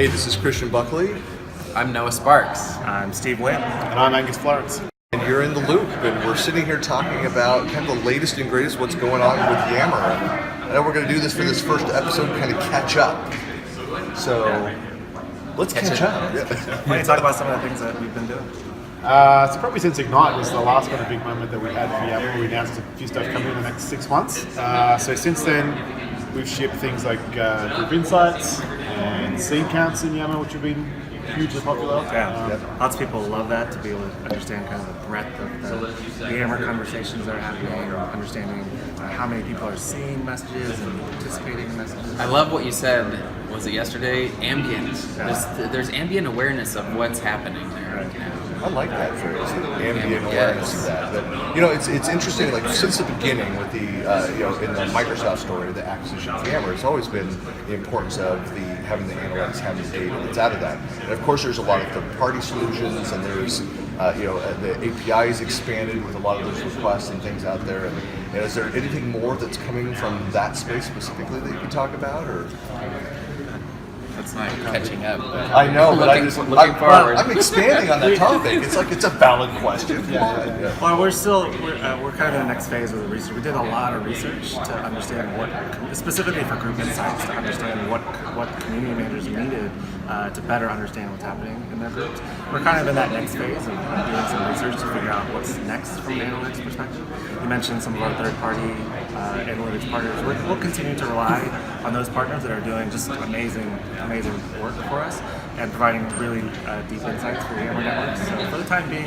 Hey, this is Christian Buckley, I'm Noah Sparks. I'm Steve Wynn. And I'm Angus Florence. and you're in the loop, and we're sitting here talking about kind of the latest and greatest what's going on with Yammer. And I know we're going to do this for this first episode, kind of catch up. So let's catch up. Yeah. Why don't you talk about some of the things that we've been doing? So probably since Ignite was the last kind of big moment that we had for Yammer. We announced a few stuff coming in the next 6 months. So since then, we've shipped things like group insights and scene counts in Yammer, which have been hugely popular. Lots of people love that, to be able to understand kind of the breadth of the Yammer conversations that are happening, or understanding how many people are seeing messages and participating in messages. I love what you said. Was it yesterday? Ambient. There's ambient awareness of what's happening there right now. I like that phrase, ambient awareness of that. But, you know, it's interesting. Like since the beginning, with the in the Microsoft story, the acquisition of Yammer, it's always been the importance of having the analytics, having the data that's out of that. And of course, there's a lot of third-party solutions, and there's the API is expanded with a lot of those requests and things out there. And is there anything more that's coming from that space specifically that you can talk about, or? That's not catching up. I know, but looking forward. I'm expanding on that topic. It's like it's a valid question. Yeah. Well, we're kind of in the next phase of the research. We did a lot of research to understand what, specifically for group insights, to understand what community managers needed to better understand what's happening in their groups. We're kind of in that next phase of doing some research to figure out what's next from an analytics perspective. You mentioned some of our third-party analytics partners. We'll continue to rely on those partners that are doing just amazing work for us and providing really deep insights for Yammer networks. So for the time being,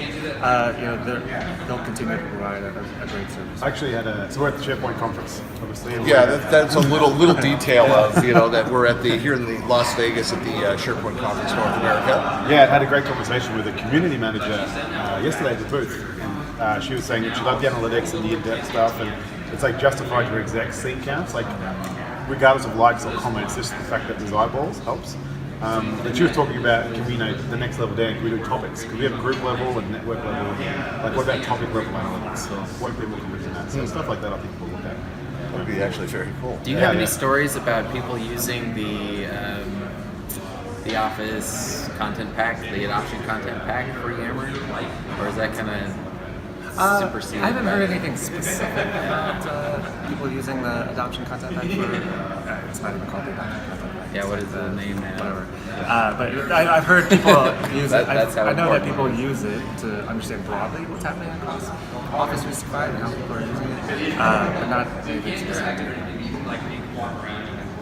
they'll continue to provide a great service. I actually so we're at the SharePoint conference, obviously. Yeah, that's a little detail of that we're at here in the Las Vegas at the SharePoint conference North America. Yeah, I had a great conversation with a community manager yesterday at the booth. And, she was saying that she loved the analytics and the in-depth stuff, and it's like justified your exact scene counts, like regardless of likes or comments, just the fact that there's eyeballs helps. And she was talking about, the next level down, can we do topics? Can we have group level and network level? Like what about topic level analytics? So what people can do that? So stuff like that I think we'll look at. That would be actually very cool. Do you have any stories about people using the Office content pack, the adoption content pack for Yammer? Or is that kind of superseded? I haven't heard anything specific about people using the adoption content pack for. It's not even called the adoption content pack. Yeah, what is the name now? Whatever. But I've heard people use it. That's how I know that important people it is. use it to understand broadly what's happening across Office 365 and how people are using it, but not anything specific.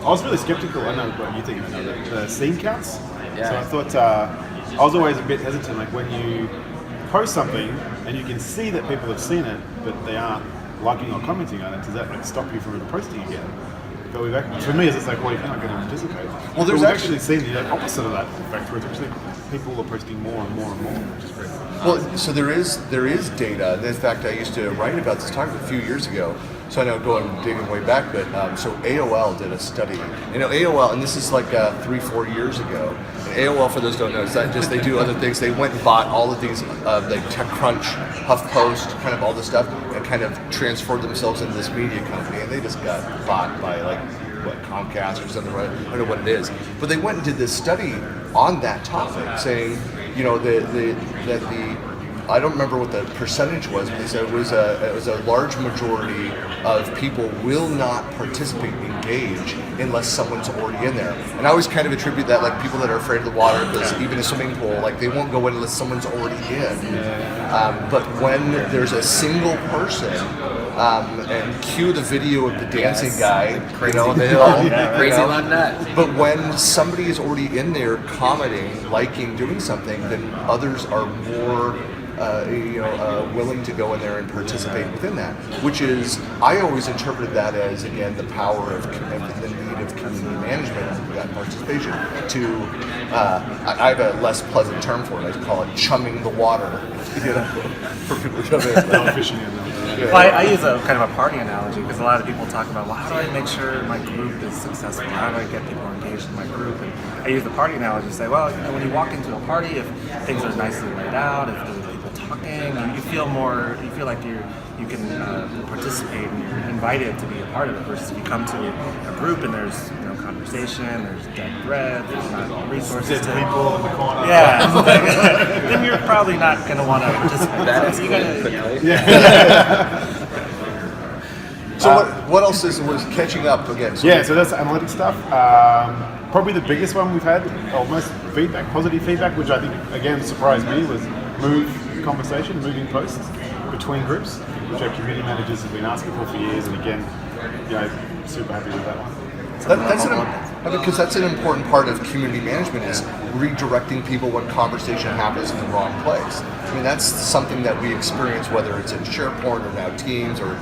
I was really skeptical. I know what you think about the scene counts. Yeah. So I thought I was always a bit hesitant. Like when you post something and you can see that people have seen it, but they aren't liking or commenting on it, does that stop you from posting again? But for me, it's like, well, if you're not going to participate. Well, there's we've actually seen the opposite of that effect, where it's actually people are posting more and more and more, which is great. Well, so there is data. In fact, I used to write about this talk a few years ago. So I know going digging way back, but so AOL did a study. AOL, and this is like 3-4 years ago. And AOL, for those who don't know, it's not just they do other things. They went and bought all of these like TechCrunch, HuffPost, kind of all this stuff, and kind of transformed themselves into this media company. And they just got bought by Comcast or something. I don't know what it is, but they went and did this study on that topic, saying, that the I don't remember what the percentage was, but they said it was a large majority of people will not participate, engage, unless someone's already in there. And I always kind of attribute that like people that are afraid of the water, because even a swimming pool, like they won't go in unless someone's already in. But when there's a single person, and cue the video of the dancing guy, on the hill, Crazy like that. But when somebody is already in there commenting, liking, doing something, then others are more willing to go in there and participate within that. Which is, I always interpreted that as, again, the power of the need of community management and that participation to, I have a less pleasant term for it. I call it chumming the water, for people to come in. Fishing in them. Well, I use a kind of a party analogy, because a lot of people talk about, well, how do I make sure my group is successful? How do I get people engaged in my group? And I use the party analogy to say, well, when you walk into a party, if things are nicely laid out, if there's people talking. You feel like you can participate and you're invited to be a part of it. Versus if you come to a group and there's conversation, there's dead thread, there's not resources Dead to people in the corner. Yeah, then you're probably not going to want to participate. That So is you gotta, So what else was catching up again? So Yeah, so that's analytics stuff. Probably the biggest one we've had, or most positive feedback, which I think again surprised me, was moving posts between groups, which our community managers have been asking for years, and again, super happy with that one. Because that's an important part of community management is redirecting people when conversation happens in the wrong place. I mean, that's something that we experience, whether it's in SharePoint or now Teams or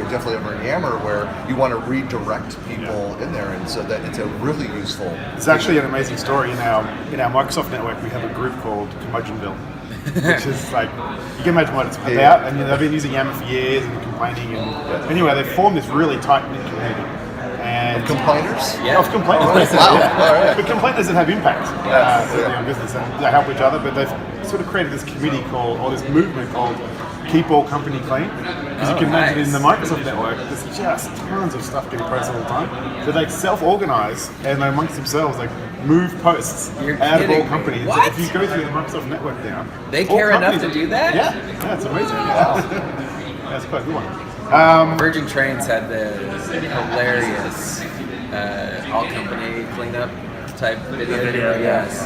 definitely over in Yammer, where you want to redirect people in there, and so that it's a really useful. It's actually an amazing story. In our Microsoft network, we have a group called Curmudgeonville, which is like, you can imagine what it's about. And they've been using Yammer for years and complaining. And anyway, they've formed this really tight-knit community. And Complainers? Yeah. Of complainers, Oh, basically, wow. yeah. All right. But complainers that have impact Yeah. in business, and they help each other. But they've sort of created this committee this movement called Keep All Company Clean. Because you can imagine nice. in the Microsoft network, there's just tons of stuff getting posted all the time. So they self-organize and amongst themselves, move posts You're out of kidding all me. companies. What? If you go through the Microsoft network now, They all care enough companies- to do that? Yeah, it's amazing. That's quite a good one. Virgin Trains had the hilarious all company cleanup type video. Yes,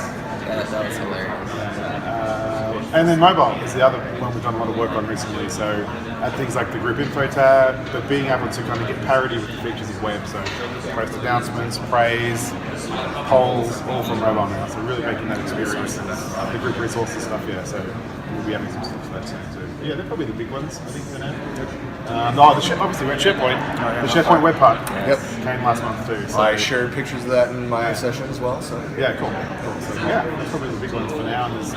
that was hilarious. And then mobile is the other one we've done a lot of work on recently. So at things like the group info tab, but being able to kind of get parity with the features of web. So post announcements, praise, polls, all from mobile now. So really making that experience. The group resources stuff, So we'll be having some stuff for that soon too. Yeah, they're probably the big ones, I think, for now. Obviously we're at SharePoint. The SharePoint Web Park came last month too. So I shared pictures of that in my session as well. So yeah, cool. So that's probably the big ones for now. And there's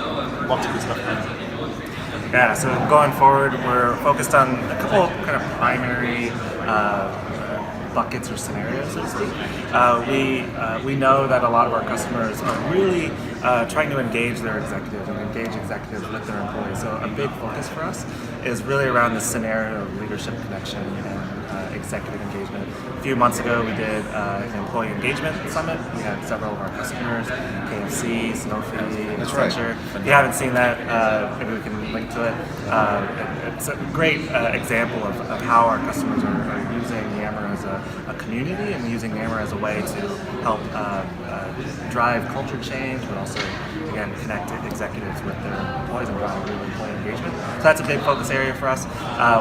lots of good stuff coming. Yeah, so going forward, we're focused on a couple kind of primary buckets or scenarios, so to speak. We know that a lot of our customers are really trying to engage their executives and engage executives with their employees. So a big focus for us is really around the scenario of leadership connection and executive engagement. A few months ago, we did an employee engagement summit. We had several of our customers, KFC, Sanofi, Accenture. If you haven't seen that, maybe we can link to it. It's a great example of how our customers are using Yammer as a community and using Yammer as a way to help drive culture change, but also, again, connect executives with their employees and provide real employee engagement. So that's a big focus area for us.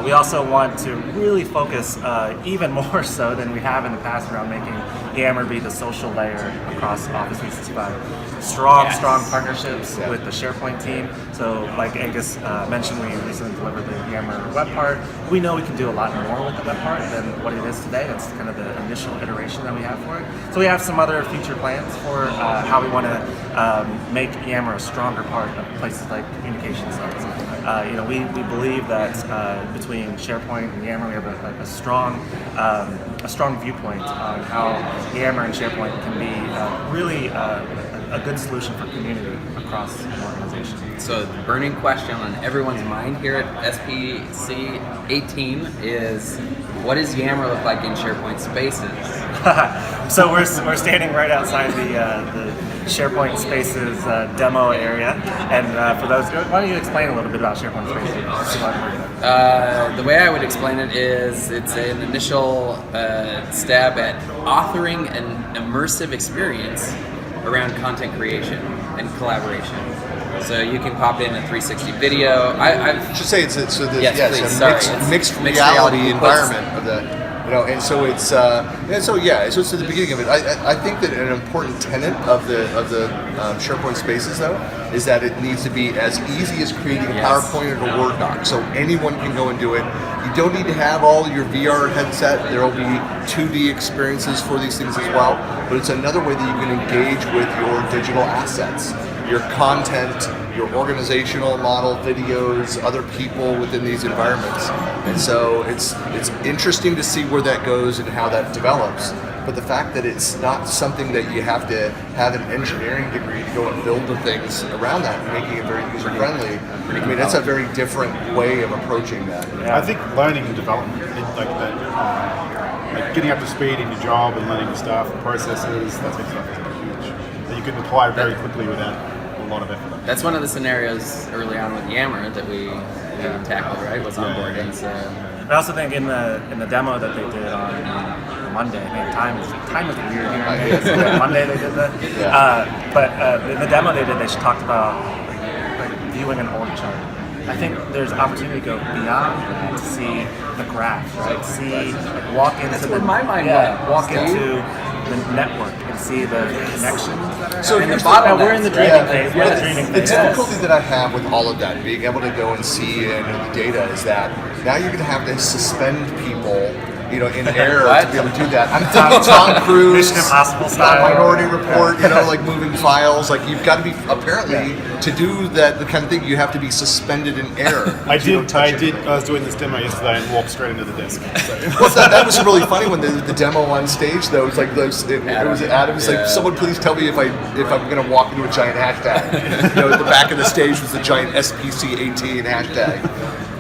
We also want to really focus even more so than we have in the past around making Yammer be the social layer across Office 365. Strong partnerships with the SharePoint team. So like Angus mentioned, we recently delivered the Yammer web part. We know we can do a lot more with the web part than what it is today. That's kind of the initial iteration that we have for it. So we have some other future plans for how we want to make Yammer a stronger part of places like communication sites. We believe that between SharePoint and Yammer, we have a strong viewpoint on how Yammer and SharePoint can be really a good solution for community across an organization. So the burning question on everyone's mind here at SPC 18 is, what does Yammer look like in SharePoint Spaces? So we're standing right outside the SharePoint Spaces demo area, and for those, why don't you explain a little bit about SharePoint Spaces? The way I would explain it is it's an initial stab at authoring an immersive experience around content creation and collaboration. So you can pop in a 360 video. I should say it's a mixed mixed reality reality environment of that. So it's so it's at the beginning of it. I think that an important tenet of the SharePoint Spaces though is that it needs to be as easy as creating a PowerPoint or a Word doc, so anyone can go and do it. You don't need to have all your VR headset. There will be 2D experiences for these things as well, but it's another way that you can engage with your digital assets, your content, your organizational model, videos, other people within these environments. And so it's interesting to see where that goes and how that develops. but the fact that it's not something that you have to have an engineering degree to go and build the things around that, and making it very user friendly. I mean, that's a very different way of approaching that. I think learning and development, like that, like getting up to speed in your job and learning stuff, processes, that sort of stuff is huge. That you can apply very quickly without a lot of effort. That's one of the scenarios early on with Yammer that we tackled, right? Was onboarding. So. I also think in the demo that they did on Monday, man, time is weird here. So Monday they did that. But in the demo they did, they talked about like viewing an org chart. I think there's opportunity to go beyond that, to see the graph, right? See, like, walk into That's where my mind went. walk into the network and see the connections that are. So happening. here's the- We're in the dreaming phase. We're in the The dreaming phase. difficulty that I have with all of that, being able to go and see and the data, is that now you're going to have to suspend people, you know, in air to be able to do that. I'm thinking Tom Cruise, Mission Impossible style. Minority Report, you know, like moving files. Like you've got to be apparently to do that the kind of thing you have to be suspended in air. I So you don't touch it. I was doing this demo yesterday and walked straight into the desk. So. Well, that was really funny when the demo on stage though. It was like it was Adam. It's like, someone please tell me if I'm going to walk into a giant hashtag. You know, at the back of the stage was the giant SPC18 hashtag.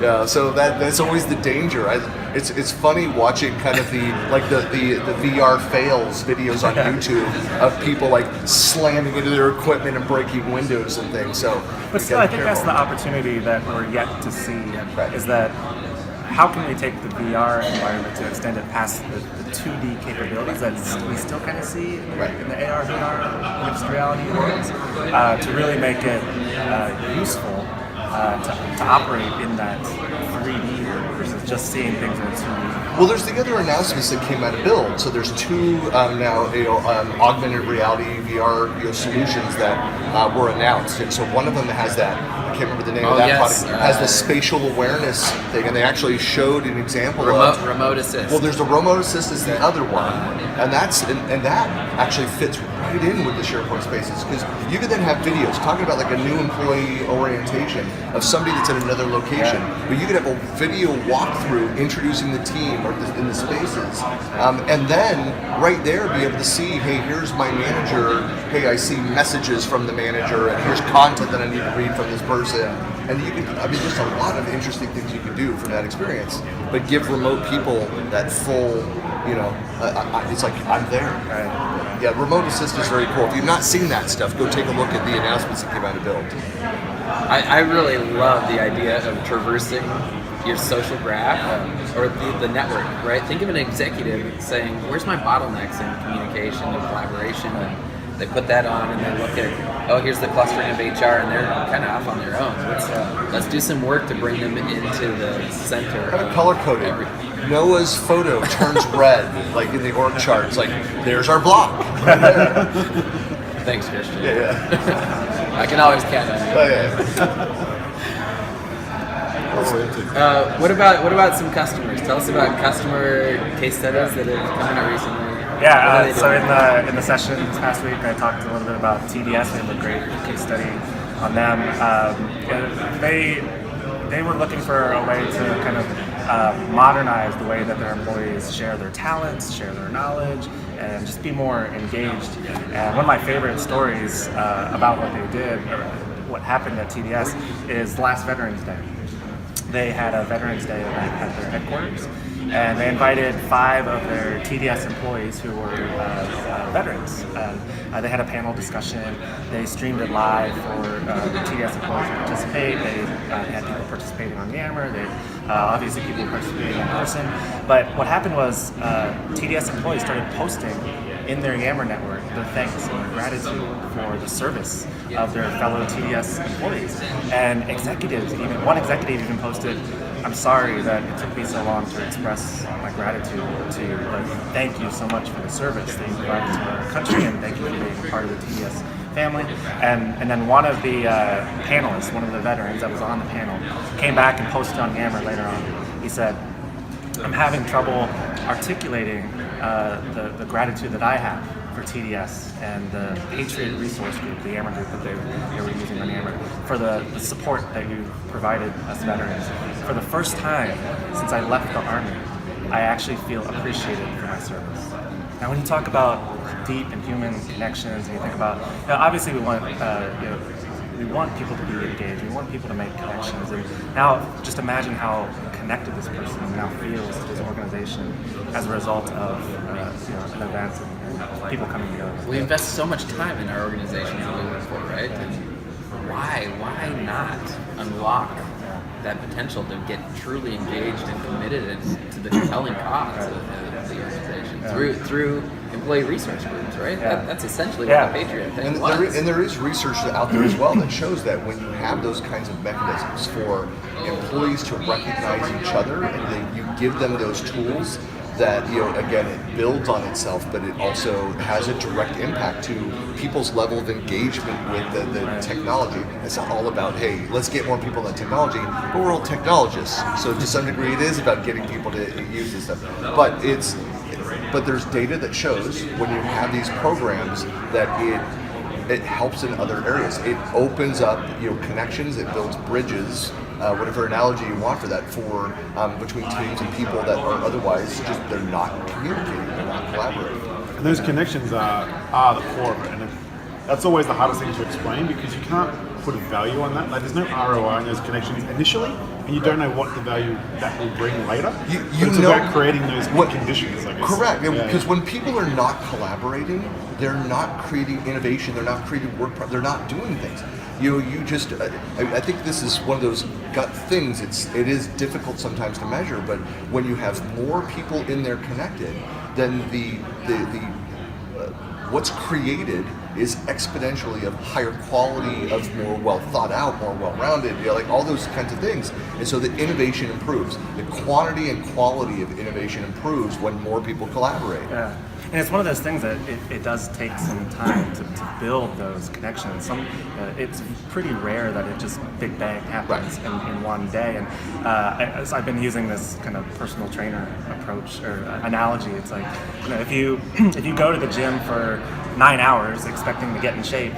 Yeah, so that's always the danger. It's funny watching kind of the VR fails videos on YouTube of people like slamming into their equipment and breaking windows and things. So, But still, I think that's the opportunity that we're yet to see. Right. Is that how can we take the VR environment to extend it past the 2D capabilities that we still kind of see in the AR, VR, mixed reality worlds, to really make it useful to operate in that 3D versus just seeing things in 2D. Well, there's the other announcements that came out of Build. So there's two now augmented reality VR solutions that were announced, and so one of them has that. I can't remember the name of that product. Has the spatial awareness thing, and they actually showed an example of remote assist. Well, there's the remote assist is the other one, and that actually fits right in with the SharePoint Spaces, because you could then have videos talking about like a new employee orientation of somebody that's in another location, but you could have a video walkthrough introducing the team or in the spaces, and then right there be able to see, hey, here's my manager, hey, I see messages from the manager, and here's content that I need to read from this person. And you can, I mean, just a lot of interesting things you can do from that experience, but give remote people that full, you know, it's like, I'm there. Right. Yeah, remote assist is very cool. If you've not seen that stuff, go take a look at the announcements that came out of Build. I really love the idea of traversing your social graph or the network, right? Think of an executive saying, where's my bottlenecks in communication and collaboration? And they put that on and they look at, oh, here's the clustering of HR, and they're kind of off on their own. Let's do some work to bring them into the center. Kind of color coded. Noah's photo turns red, like in the org chart. It's like, there's our block. Thanks, Christian. Yeah. I can always count on you. Oh, yeah. What about some customers? Tell us about customer case studies that have come out recently. Yeah, so in the session this past week, I talked a little bit about TDS. We have a great case study on them. They were looking for a way to kind of modernize the way that their employees share their talents, share their knowledge, and just be more engaged. And one of my favorite stories about what they did, or what happened at TDS, is last Veterans Day. They had a Veterans Day event at their headquarters, and they invited 5 of their TDS employees who were veterans. They had a panel discussion. They streamed it live for the TDS employees to participate. They had people participating on Yammer. They obviously people participating in person. But what happened was TDS employees started posting in their Yammer network their thanks and their gratitude for the service of their fellow TDS employees. And executives, even one executive even posted, I'm sorry that it took me so long to express my gratitude to you, but thank you so much for the service that you provided to our country, and thank you for being a part of the TDS family. And then one of the panelists, one of the veterans that was on the panel, came back and posted on Yammer later on. He said, I'm having trouble articulating the gratitude that I have for TDS and the Patriot Resource Group, the Yammer group that they were using on Yammer, for the support that you provided us veterans. For the first time since I left the Army, I actually feel appreciated for my service. Now, when you talk about deep and human connections, and you think about, obviously we want, we want people to be engaged. We want people to make connections. And now, just imagine how connected this person now feels to this organization as a result of an event and people coming together. We invest so much time in our organizations that we work for, right? And why not unlock that potential to get truly engaged and committed to the compelling cause of the organization through employee resource groups, right? That's essentially what the Patriot thing was. And there is research out there as well that shows that when you have those kinds of mechanisms for employees to recognize each other, and then you give them those tools, that again, it builds on itself, but it also has a direct impact to people's level of engagement with the technology. It's not all about, hey, let's get more people in technology, but we're all technologists, so to some degree it is about getting people to use this stuff. But there's data that shows when you have these programs that it helps in other areas. It opens up connections, it builds bridges, whatever analogy you want for that, for between teams and people that are otherwise just, they're not communicating, they're not collaborating. And those connections are the core of it. And that's always the hardest thing to explain, because you can't put a value on that. Like, there's no ROI on those connections initially, and you don't know what the value that will bring later. It's about creating those conditions, I guess. Correct, because when people are not collaborating, they're not creating innovation, they're not creating work, they're not doing things. You just, I think this is one of those gut things. It is difficult sometimes to measure, but when you have more people in there connected, then the what's created is exponentially of higher quality, of more well thought out, more well rounded, like all those kinds of things. And so the innovation improves. The quantity and quality of innovation improves when more people collaborate. Yeah. And it's one of those things that it does take some time to build those connections. It's pretty rare that it just big bang happens in one day. And I've been using this kind of personal trainer approach or analogy. It's like, if you go to the gym for 9 hours expecting to get in shape,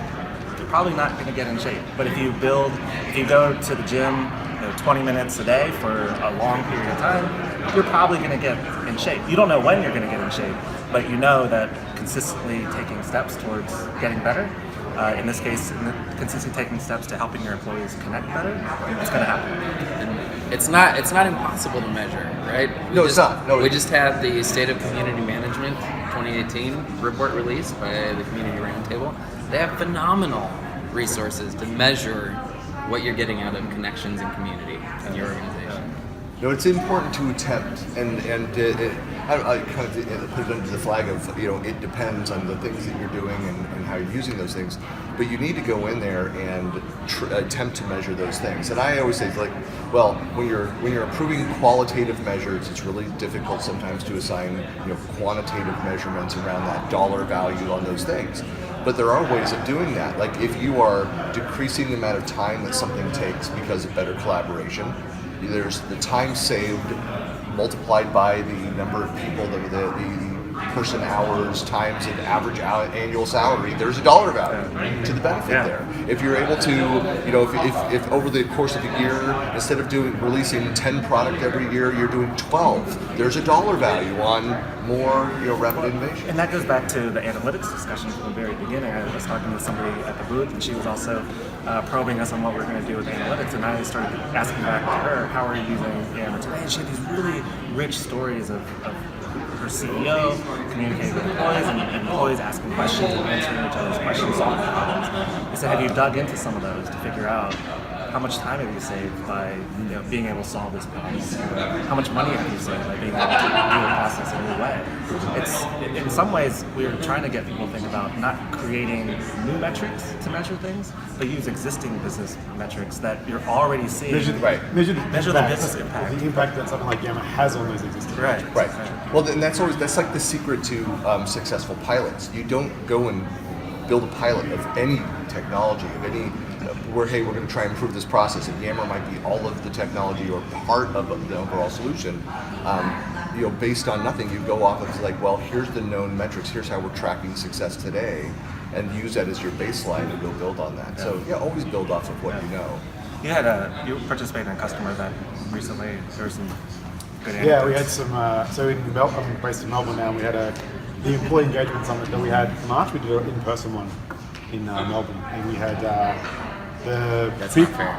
you're probably not going to get in shape. But if you go to the gym 20 minutes a day for a long period of time, you're probably going to get in shape. You don't know when you're going to get in shape, but you know that consistently taking steps towards getting better, in this case, consistently taking steps to helping your employees connect better, it's going to happen. And it's not impossible to measure, right? It's not. No, we just had the State of Community Management 2018 report released by the Community Roundtable. They have phenomenal resources to measure what you're getting out of connections and community in your organization. No, it's important to attempt, and I kind of put it under the flag of, it depends on the things that you're doing and how you're using those things, but you need to go in there and attempt to measure those things. And I always say, when you're improving qualitative measures, it's really difficult sometimes to assign quantitative measurements around that dollar value on those things. But there are ways of doing that. Like, if you are decreasing the amount of time that something takes because of better collaboration, there's the time saved multiplied by the number of people, the person hours times an average annual salary. There's a dollar value to the benefit there. If you're able to, if over the course of a year, instead of releasing 10 product every year, you're doing 12, there's a dollar value on more rapid innovation. And that goes back to the analytics discussion from the very beginning. I was talking to somebody at the booth, and she was also probing us on what we're going to do with analytics, and I started asking back to her, how are you using analytics? And she had these really rich stories of her CEO communicating with employees, and employees asking questions and answering each other's questions, solving problems. I said, have you dug into some of those to figure out how much time have you saved by being able to solve this problem? How much money have you saved by being able to do the process in a new way? It's, in some ways, we're trying to get people to think about not creating new metrics to measure things, but use existing business metrics that you're already seeing. Measure the business impact. The impact that something like Yammer has on those existing metrics. Right. Well, and that's like the secret to successful pilots. You don't go and build a pilot of any technology, of any we're going to try and improve this process, and Yammer might be all of the technology or part of the overall solution. Based on nothing, you go off of here's the known metrics, here's how we're tracking success today, and use that as your baseline and go build on that. So always build off of what you know. You participated in a customer event recently. There was some good anecdotes. Yeah, we had some. So I'm based in Melbourne now. We had a the employee engagement summit that we had in March, we did an in-person one in Melbourne, and we had the That's not fair.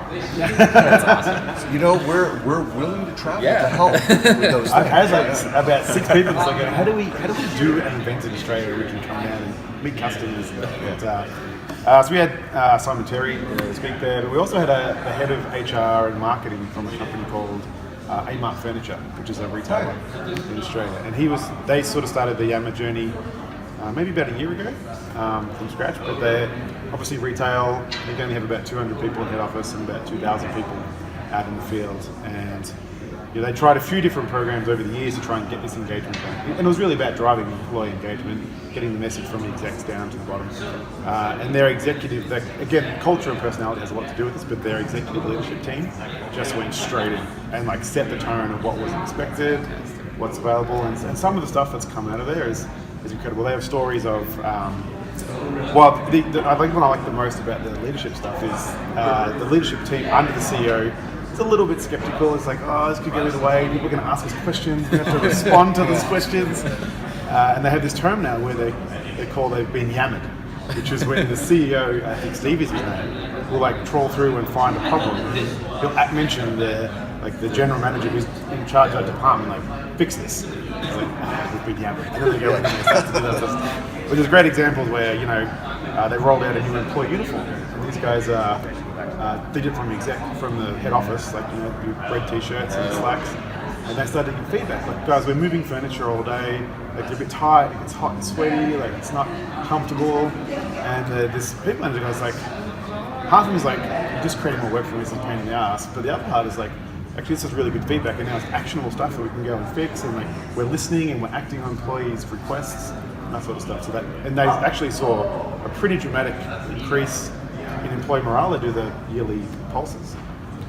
You know, we're willing to travel Yeah. to help with those I things. had like about 6 people. It's like, how do we do an event in Australia where we can come down and meet customers? So we had Simon Terry speak there, but we also had the head of HR and marketing from a company called Amart Furniture, which is a retailer in Australia, and they sort of started the Yammer journey maybe about a year ago from scratch. But they're obviously retail. They only have about 200 people in head office and about 2,000 people out in the field, and they tried a few different programs over the years to try and get this engagement going. And it was really about driving employee engagement, getting the message from the execs down to the bottom. And their executive, again, culture and personality has a lot to do with this, but their executive leadership team just went straight in and like set the tone of what was expected, what's available, and some of the stuff that's come out of there is incredible. They have stories of, I think what I like the most about the leadership stuff is the leadership team under the CEO. It's a little bit skeptical. It's like, this could go either way. People are going to ask us questions. We have to respond to those questions. And they have this term now where they've been yammered, which is when the CEO, I think Steve is his name, will like trawl through and find a problem. He'll mention the general manager who's in charge of that department, like, fix this. It's like, we've been yammered. And then they go and start to do that stuff. But there's great examples where, they rolled out a new employee uniform. And these guys they did it from the head office, like, red t-shirts and slacks, and they started getting feedback, like, guys, we're moving furniture all day, like, they're a bit tight, it gets hot and sweaty, like, it's not comfortable, and this people manager guy's like, half of him is like, you're just creating more work for me, it's a pain in the ass, but the other part is like, actually this is really good feedback, and now it's actionable stuff that we can go and fix, and like, we're listening and we're acting on employees' requests, and that sort of stuff. And they actually saw a pretty dramatic increase in employee morale. They do the yearly pulses,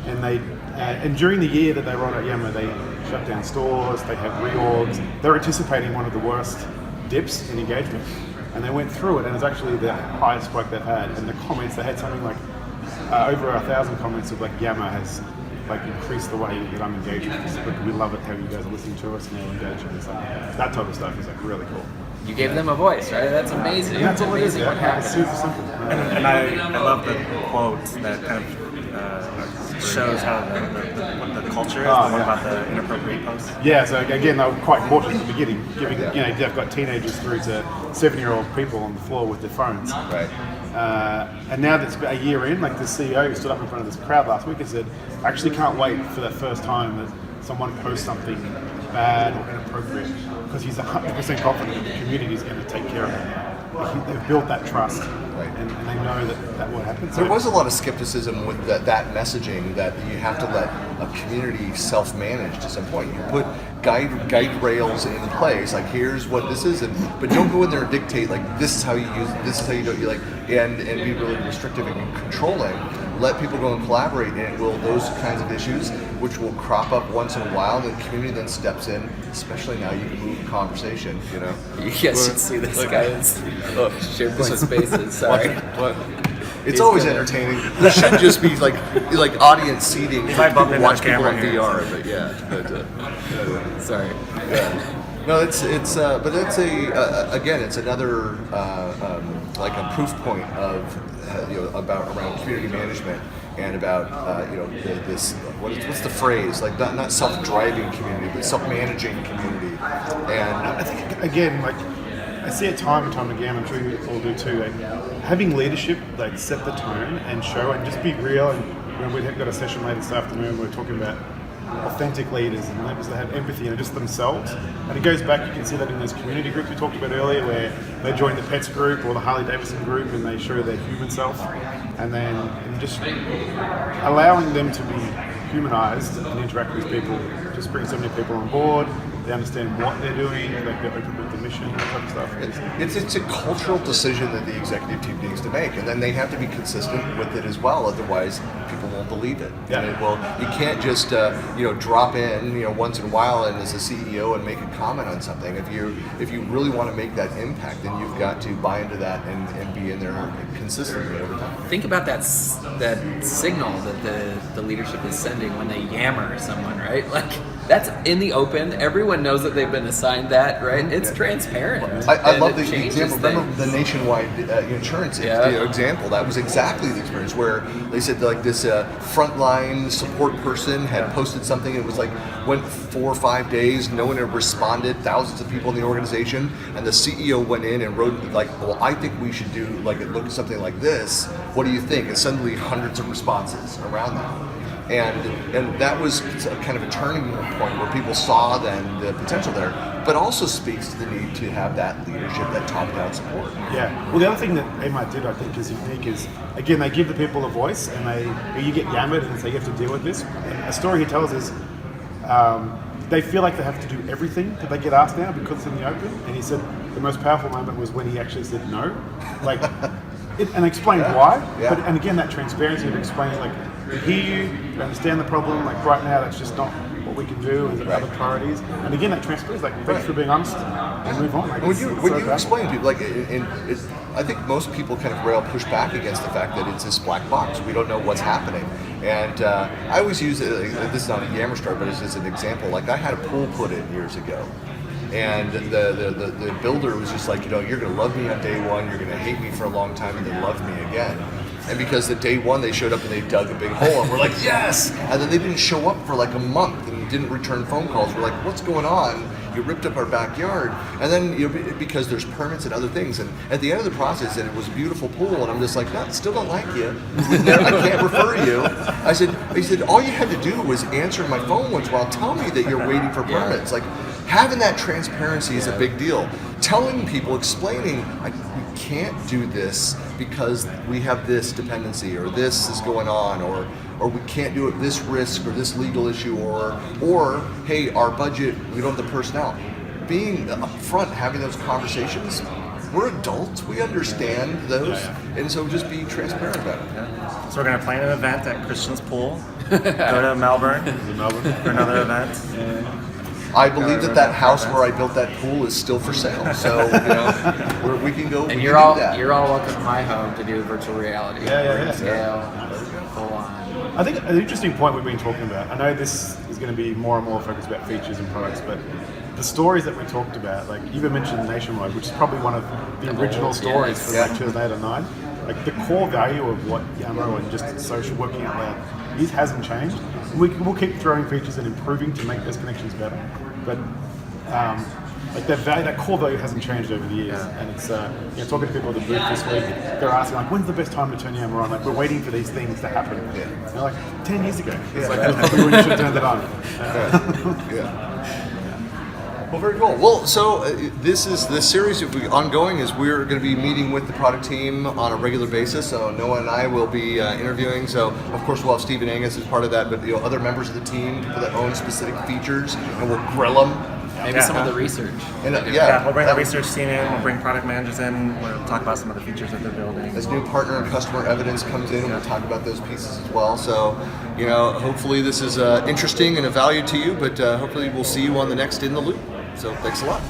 and during the year that they rolled out Yammer, they shut down stores, they had reorgs. They're anticipating one of the worst dips in engagement, and they went through it, and it's actually the highest spike they've had. And the comments, they had something like over 1,000 comments of like, Yammer has like increased the way that I'm engaged with this. Like, we love it how you guys are listening to us and you're engaged with us. That type of stuff is like really cool. You gave them a voice, right? That's amazing. And that's all it is. Amazing what Yeah, it's happened. super simple. And I love the quote that kind of shows how what the culture is, the one about the inappropriate posts. Yeah, so again, they were quite cautious at the beginning, giving, they've got teenagers through to 7-year-old people on the floor with their phones. Right. And now that's a year in, like the CEO who stood up in front of this crowd last week and said, I actually can't wait for that first time that someone posts something bad or inappropriate, because he's 100% confident that the community is going to take care of it. They've built that trust, Right. and they know that will happen. There was a lot of skepticism with that messaging that you have to let a community self-manage to some point. You put guide rails in place, like here's what this is, but don't go in there and dictate like this is how you use it, this is how you do it. You like and be really restrictive and controlling. Let people go and collaborate, and it will those kinds of issues, which will crop up once in a while. The community then steps in, especially now you can move conversation. You guys should see this guy's SharePoint spaces. Sorry. It's He's always gonna- entertaining. There should just be like audience seating for might people bump to into watch the people camera on here. VR, but yeah. Sorry. No, but that's again, it's another like a proof point of about around community management and about this what's the phrase, like not self-driving community but self-managing community. And I think, again, like, I see it time and time again, I'm sure you all do too, like, having leadership, like, set the tone and show and just be real. And we've got a session later this afternoon, we're talking about authentic leaders and leaders that have empathy and just themselves. And it goes back, you can see that in those community groups we talked about earlier, where they join the Pets group or the Harley Davidson group and they show their human self, and just allowing them to be humanized and interact with people just brings so many people on board. They understand what they're doing, like they're open with the mission, that type of stuff. it's a cultural decision that the executive team needs to make, and then they have to be consistent with it as well. Otherwise, people won't believe it. Yeah. And you can't just drop in once in a while and as a CEO and make a comment on something. If you really want to make that impact, then you've got to buy into that and be in there consistently over time. Think about that signal that the leadership is sending when they yammer someone, right? Like, that's in the open. Everyone knows that they've been assigned that, right? It's transparent. I and love it the changes example. Remember things. the Nationwide insurance Yeah. example? That was exactly the experience where they said like this frontline support person had posted something. It was like went 4 or 5 days. No one had responded. Thousands of people in the organization, and the CEO went in and wrote like, "Well, I think we should do like look at something like this. What do you think?" And suddenly hundreds of responses around that. And that was a kind of a turning point where people saw then the potential there, but also speaks to the need to have that leadership, that top-down support. Yeah. Well, the other thing that AMI did, I think, is unique is, again, they give the people a voice, and you get yammered and say you have to deal with this. And a story he tells is they feel like they have to do everything that they get asked now because it's in the open. And he said the most powerful moment was when he actually said no, like, and explained why. Yeah. But and again, that transparency of explaining, like, we hear you, we understand the problem. Like right now, that's just not what we can do, and other priorities. And again, that transparency, like, thanks for being honest, and move on. Like, When you powerful. explain to people, like, I think most people kind of push back against the fact that it's this black box. We don't know what's happening. And I always use it, this is not a Yammer story, but it's just an example. Like, I had a pool put in years ago. And the builder was just like, you're going to love me on day one, you're going to hate me for a long time, and then love me again. And because the day one they showed up and they dug a big hole, and we're like, yes! And then they didn't show up for like a month and didn't return phone calls. We're like, what's going on? You ripped up our backyard. And then, because there's permits and other things. And at the end of the process, and it was a beautiful pool, and I'm just like, no, still don't like you. I can't refer you. He said, all you had to do was answer my phone once in a while, tell me that you're waiting for permits. Like, having that transparency is a big deal. Telling people, explaining, we can't do this because we have this dependency, or this is going on, or we can't do it this risk or this legal issue, or hey, our budget, we don't have the personnel. Being upfront, having those conversations, we're adults, we understand those, and so just be transparent about it. So we're going to plan an event at Christian's Pool. Go to Melbourne for another event. I believe that house where I built that pool is still for sale, so where we can go. And we you're can all do that. you're all welcome to my home to do virtual reality. Yeah. Scale, full on. I think an interesting point we've been talking about, I know this is going to be more and more focused about features and products, but the stories that we talked about, like you even mentioned Nationwide, which is probably one of the original stories from like 2008 or 9. Like the core value of what Yammer and just social working out loud hasn't changed. We'll keep throwing features and improving to make those connections better, but like that core value hasn't changed over the years. And it's talking to people at the booth this week, they're asking like, when's the best time to turn Yammer on? Like, we're waiting for these things to happen. And they're like 10 years ago. It's like that's probably when you should turn that on. Well, very cool. Well, so this series will be ongoing. Is we're going to be meeting with the product team on a regular basis. So Noah and I will be interviewing. So of course we'll have Stephen Angus as part of that, but other members of the team, people that own specific features, and we'll grill them. Maybe some of the research. And We'll bring the research team in, we'll bring product managers in, we'll talk about some of the features that they're building. As new partner and customer evidence comes in, we'll talk about those pieces as well. So, hopefully this is interesting and of value to you, but hopefully we'll see you on the next In the Loop. So thanks a lot.